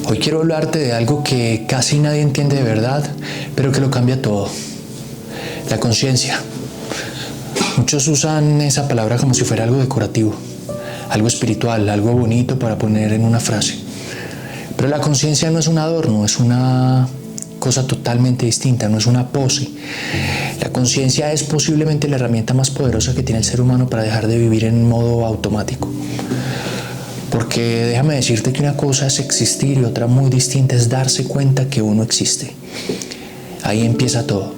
Hoy quiero hablarte de algo que casi nadie entiende de verdad, pero que lo cambia todo. La conciencia. Muchos usan esa palabra como si fuera algo decorativo, algo espiritual, algo bonito para poner en una frase. Pero la conciencia no es un adorno, es una cosa totalmente distinta, no es una pose. La conciencia es posiblemente la herramienta más poderosa que tiene el ser humano para dejar de vivir en modo automático. Porque déjame decirte que una cosa es existir y otra muy distinta es darse cuenta que uno existe. Ahí empieza todo.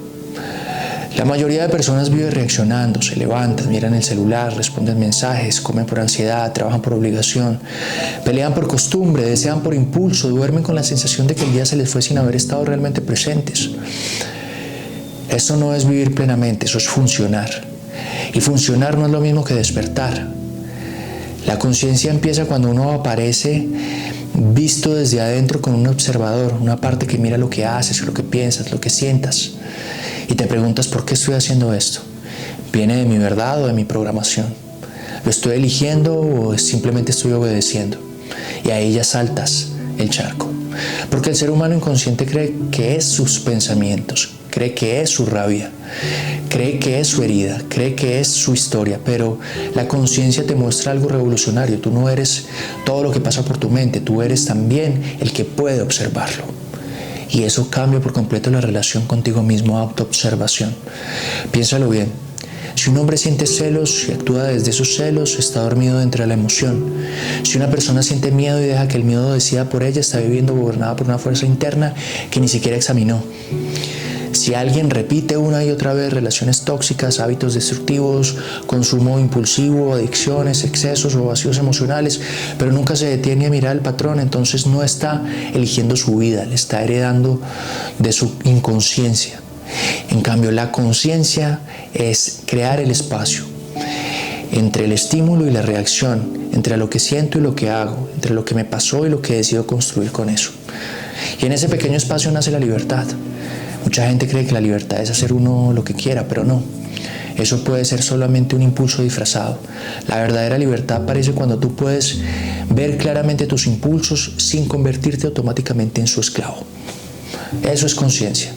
La mayoría de personas vive reaccionando, se levantan, miran el celular, responden mensajes, comen por ansiedad, trabajan por obligación, pelean por costumbre, desean por impulso, duermen con la sensación de que el día se les fue sin haber estado realmente presentes. Eso no es vivir plenamente, eso es funcionar. Y funcionar no es lo mismo que despertar. La conciencia empieza cuando uno aparece visto desde adentro con un observador, una parte que mira lo que haces, lo que piensas, lo que sientas. Y te preguntas, ¿por qué estoy haciendo esto? ¿Viene de mi verdad o de mi programación? ¿Lo estoy eligiendo o simplemente estoy obedeciendo? Y ahí ya saltas el charco. Porque el ser humano inconsciente cree que es sus pensamientos, cree que es su rabia, cree que es su herida, cree que es su historia, pero la conciencia te muestra algo revolucionario. Tú no eres todo lo que pasa por tu mente, tú eres también el que puede observarlo. Y eso cambia por completo la relación contigo mismo, autoobservación. Piénsalo bien. Si un hombre siente celos y actúa desde esos celos, está dormido dentro de la emoción. Si una persona siente miedo y deja que el miedo decida por ella, está viviendo gobernada por una fuerza interna que ni siquiera examinó. Si alguien repite una y otra vez relaciones tóxicas, hábitos destructivos, consumo impulsivo, adicciones, excesos o vacíos emocionales, pero nunca se detiene a mirar el patrón, entonces no está eligiendo su vida, le está heredando de su inconsciencia. En cambio, la conciencia es crear el espacio entre el estímulo y la reacción, entre lo que siento y lo que hago, entre lo que me pasó y lo que decido construir con eso. Y en ese pequeño espacio nace la libertad. Mucha gente cree que la libertad es hacer uno lo que quiera, pero no. Eso puede ser solamente un impulso disfrazado. La verdadera libertad aparece cuando tú puedes ver claramente tus impulsos sin convertirte automáticamente en su esclavo. Eso es conciencia.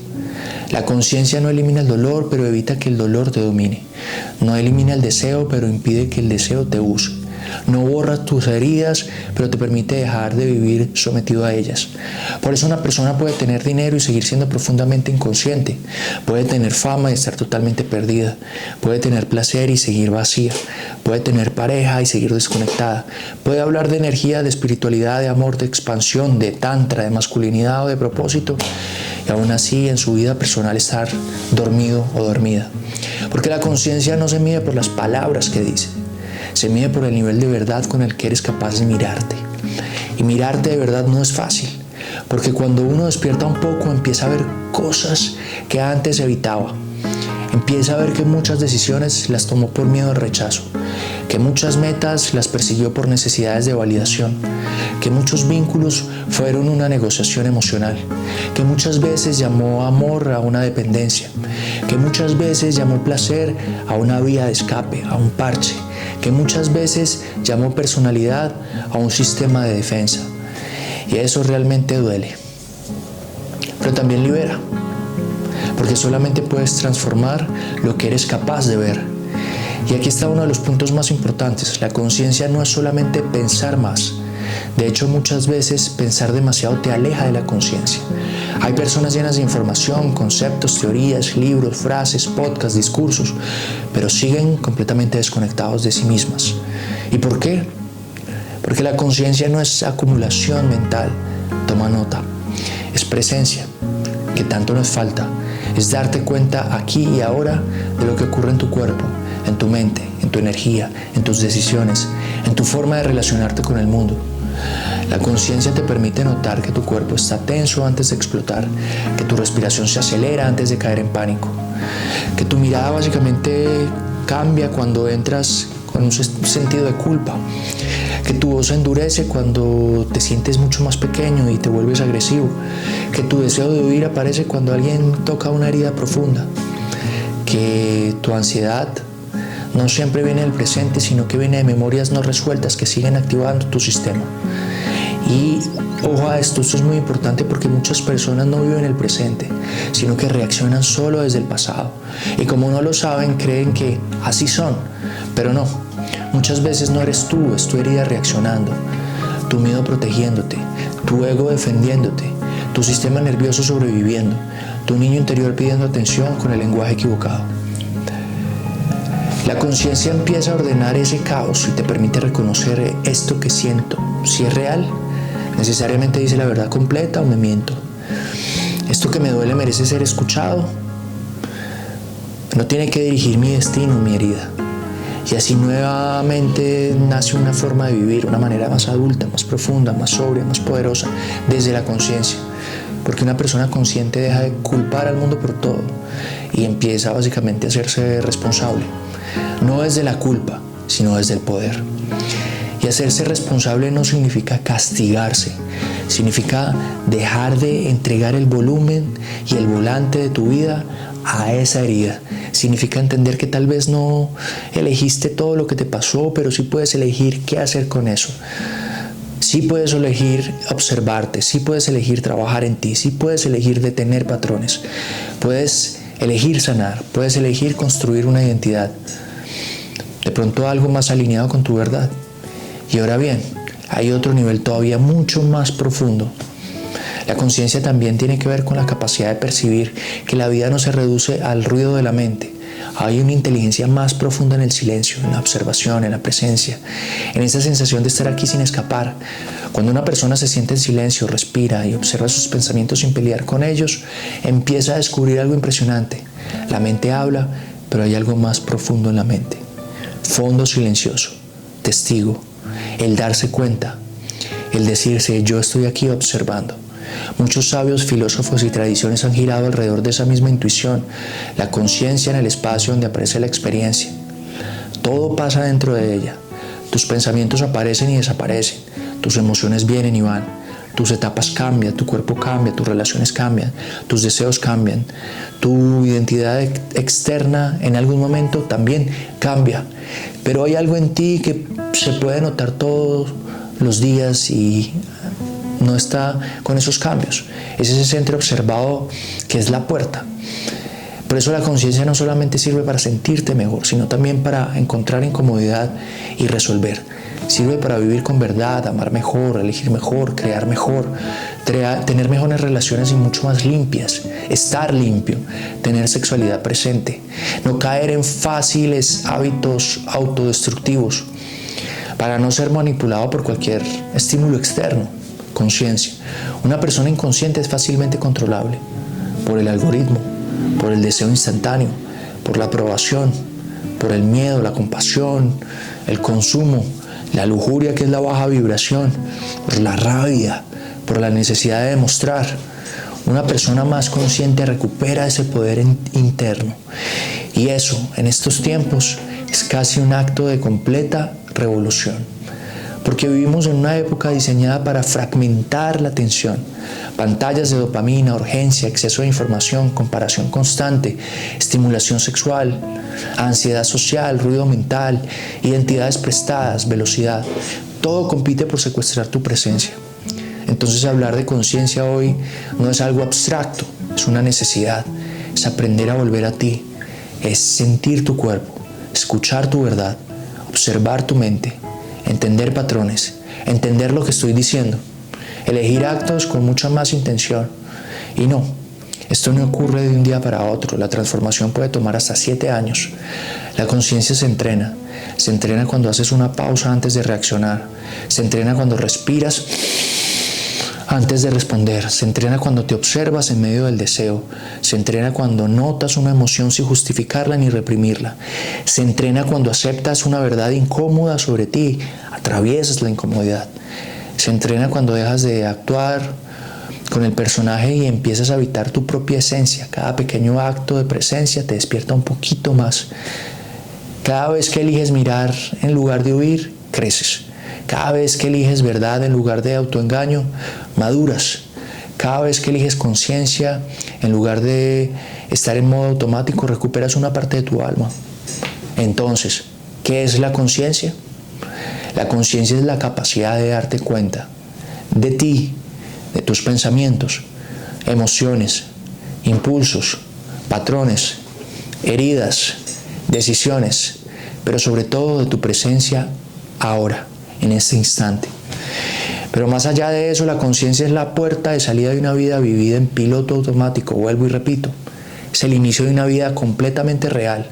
La conciencia no elimina el dolor, pero evita que el dolor te domine. No elimina el deseo, pero impide que el deseo te use. No borra tus heridas, pero te permite dejar de vivir sometido a ellas. Por eso una persona puede tener dinero y seguir siendo profundamente inconsciente. Puede tener fama y estar totalmente perdida. Puede tener placer y seguir vacía. Puede tener pareja y seguir desconectada. Puede hablar de energía, de espiritualidad, de amor, de expansión, de tantra, de masculinidad o de propósito. Y aún así en su vida personal estar dormido o dormida. Porque la conciencia no se mide por las palabras que dice. Se mide por el nivel de verdad con el que eres capaz de mirarte. Y mirarte de verdad no es fácil, porque cuando uno despierta un poco empieza a ver cosas que antes evitaba. Empieza a ver que muchas decisiones las tomó por miedo al rechazo, que muchas metas las persiguió por necesidades de validación, que muchos vínculos fueron una negociación emocional, que muchas veces llamó amor a una dependencia, que muchas veces llamó placer a una vía de escape, a un parche, que muchas veces llamó personalidad a un sistema de defensa. Y eso realmente duele, pero también libera, porque solamente puedes transformar lo que eres capaz de ver. Y aquí está uno de los puntos más importantes. La conciencia no es solamente pensar más. De hecho, muchas veces pensar demasiado te aleja de la conciencia. Hay personas llenas de información, conceptos, teorías, libros, frases, podcasts, discursos, pero siguen completamente desconectados de sí mismas. ¿Y por qué? Porque la conciencia no es acumulación mental, toma nota, es presencia, que tanto nos falta, es darte cuenta aquí y ahora de lo que ocurre en tu cuerpo, en tu mente, en tu energía, en tus decisiones, en tu forma de relacionarte con el mundo. La conciencia te permite notar que tu cuerpo está tenso antes de explotar, que tu respiración se acelera antes de caer en pánico, que tu mirada básicamente cambia cuando entras con un sentido de culpa, que tu voz endurece cuando te sientes mucho más pequeño y te vuelves agresivo, que tu deseo de huir aparece cuando alguien toca una herida profunda, que tu ansiedad no siempre viene del presente, sino que viene de memorias no resueltas que siguen activando tu sistema. Y Ojo a esto es muy importante porque muchas personas no viven el presente, sino que reaccionan solo desde el pasado. Y como no lo saben, creen que así son, pero no. Muchas veces no eres tú, es tu herida reaccionando, tu miedo protegiéndote, tu ego defendiéndote, tu sistema nervioso sobreviviendo, tu niño interior pidiendo atención con el lenguaje equivocado. La conciencia empieza a ordenar ese caos y te permite reconocer esto que siento, si es real, necesariamente dice la verdad completa o me miento. Esto que me duele merece ser escuchado. No tiene que dirigir mi destino, mi herida. Y así nuevamente nace una forma de vivir, una manera más adulta, más profunda, más sobria, más poderosa, desde la conciencia. Porque una persona consciente deja de culpar al mundo por todo y empieza básicamente a hacerse responsable. No desde la culpa, sino desde el poder. Y hacerse responsable no significa castigarse, significa dejar de entregar el volumen y el volante de tu vida a esa herida. Significa entender que tal vez no elegiste todo lo que te pasó, pero sí puedes elegir qué hacer con eso. Sí puedes elegir observarte, sí puedes elegir trabajar en ti, sí puedes elegir detener patrones, puedes elegir sanar, puedes elegir construir una identidad. De pronto algo más alineado con tu verdad. Y ahora bien, hay otro nivel todavía mucho más profundo. La conciencia también tiene que ver con la capacidad de percibir que la vida no se reduce al ruido de la mente. Hay una inteligencia más profunda en el silencio, en la observación, en la presencia, en esa sensación de estar aquí sin escapar. Cuando una persona se siente en silencio, respira y observa sus pensamientos sin pelear con ellos, empieza a descubrir algo impresionante. La mente habla, pero hay algo más profundo en la mente. Fondo silencioso, testigo, el darse cuenta, el decirse yo estoy aquí observando. Muchos sabios, filósofos y tradiciones han girado alrededor de esa misma intuición, la conciencia en el espacio donde aparece la experiencia. Todo pasa dentro de ella. Tus pensamientos aparecen y desaparecen, tus emociones vienen y van, tus etapas cambian, tu cuerpo cambia, tus relaciones cambian, tus deseos cambian, tu identidad externa en algún momento también cambia. Pero hay algo en ti que se puede notar todos los días y no está con esos cambios. Es ese centro observado que es la puerta. Por eso la conciencia no solamente sirve para sentirte mejor, sino también para encontrar incomodidad y resolver. Sirve para vivir con verdad, amar mejor, elegir mejor, crear mejor, tener mejores relaciones y mucho más limpias, estar limpio, tener sexualidad presente, no caer en fáciles hábitos autodestructivos, para no ser manipulado por cualquier estímulo externo. Conciencia. Una persona inconsciente es fácilmente controlable por el algoritmo, por el deseo instantáneo, por la aprobación, por el miedo, la compasión, el consumo, la lujuria que es la baja vibración, por la rabia, por la necesidad de demostrar. Una persona más consciente recupera ese poder interno. Y eso, en estos tiempos, es casi un acto de completa revolución. Porque vivimos en una época diseñada para fragmentar la atención. Pantallas de dopamina, urgencia, exceso de información, comparación constante, estimulación sexual, ansiedad social, ruido mental, identidades prestadas, velocidad. Todo compite por secuestrar tu presencia. Entonces hablar de conciencia hoy no es algo abstracto, es una necesidad. Es aprender a volver a ti, es sentir tu cuerpo, escuchar tu verdad, observar tu mente, entender patrones, entender lo que estoy diciendo, elegir actos con mucha más intención. Y no, esto no ocurre de un día para otro, la transformación puede tomar hasta 7 años. La conciencia se entrena cuando haces una pausa antes de reaccionar, se entrena cuando respiras antes de responder, se entrena cuando te observas en medio del deseo, se entrena cuando notas una emoción sin justificarla ni reprimirla, se entrena cuando aceptas una verdad incómoda sobre ti, atraviesas la incomodidad, se entrena cuando dejas de actuar con el personaje y empiezas a habitar tu propia esencia. Cada pequeño acto de presencia te despierta un poquito más. Cada vez que eliges mirar en lugar de huir, creces. Cada vez que eliges verdad en lugar de autoengaño, maduras. Cada vez que eliges conciencia en lugar de estar en modo automático, recuperas una parte de tu alma. Entonces, ¿qué es la conciencia? La conciencia es la capacidad de darte cuenta de ti de tus pensamientos, emociones, impulsos, patrones, heridas, decisiones, pero sobre todo de tu presencia ahora, en este instante. Pero más allá de eso, la conciencia es la puerta de salida de una vida vivida en piloto automático, vuelvo y repito. Es el inicio de una vida completamente real,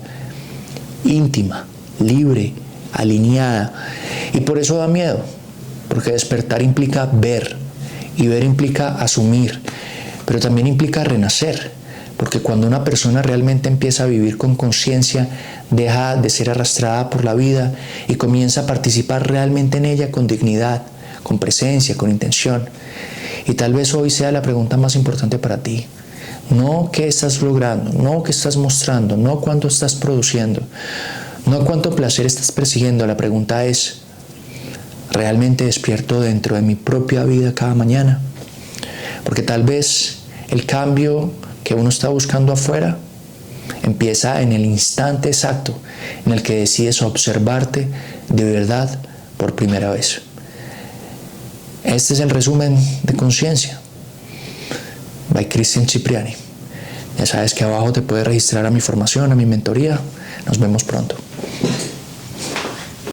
íntima, libre, alineada. Y por eso da miedo, porque despertar implica ver, y ver implica asumir, pero también implica renacer, porque cuando una persona realmente empieza a vivir con conciencia, deja de ser arrastrada por la vida y comienza a participar realmente en ella con dignidad, con presencia, con intención. Y tal vez hoy sea la pregunta más importante para ti. No qué estás logrando, no qué estás mostrando, no cuánto estás produciendo, no cuánto placer estás persiguiendo. La pregunta es, ¿realmente despierto dentro de mi propia vida cada mañana? Porque tal vez el cambio que uno está buscando afuera empieza en el instante exacto en el que decides observarte de verdad por primera vez. Este es el resumen de Conciencia by Cristian Cipriani. Ya sabes que abajo te puedes registrar a mi formación, a mi mentoría. Nos vemos pronto.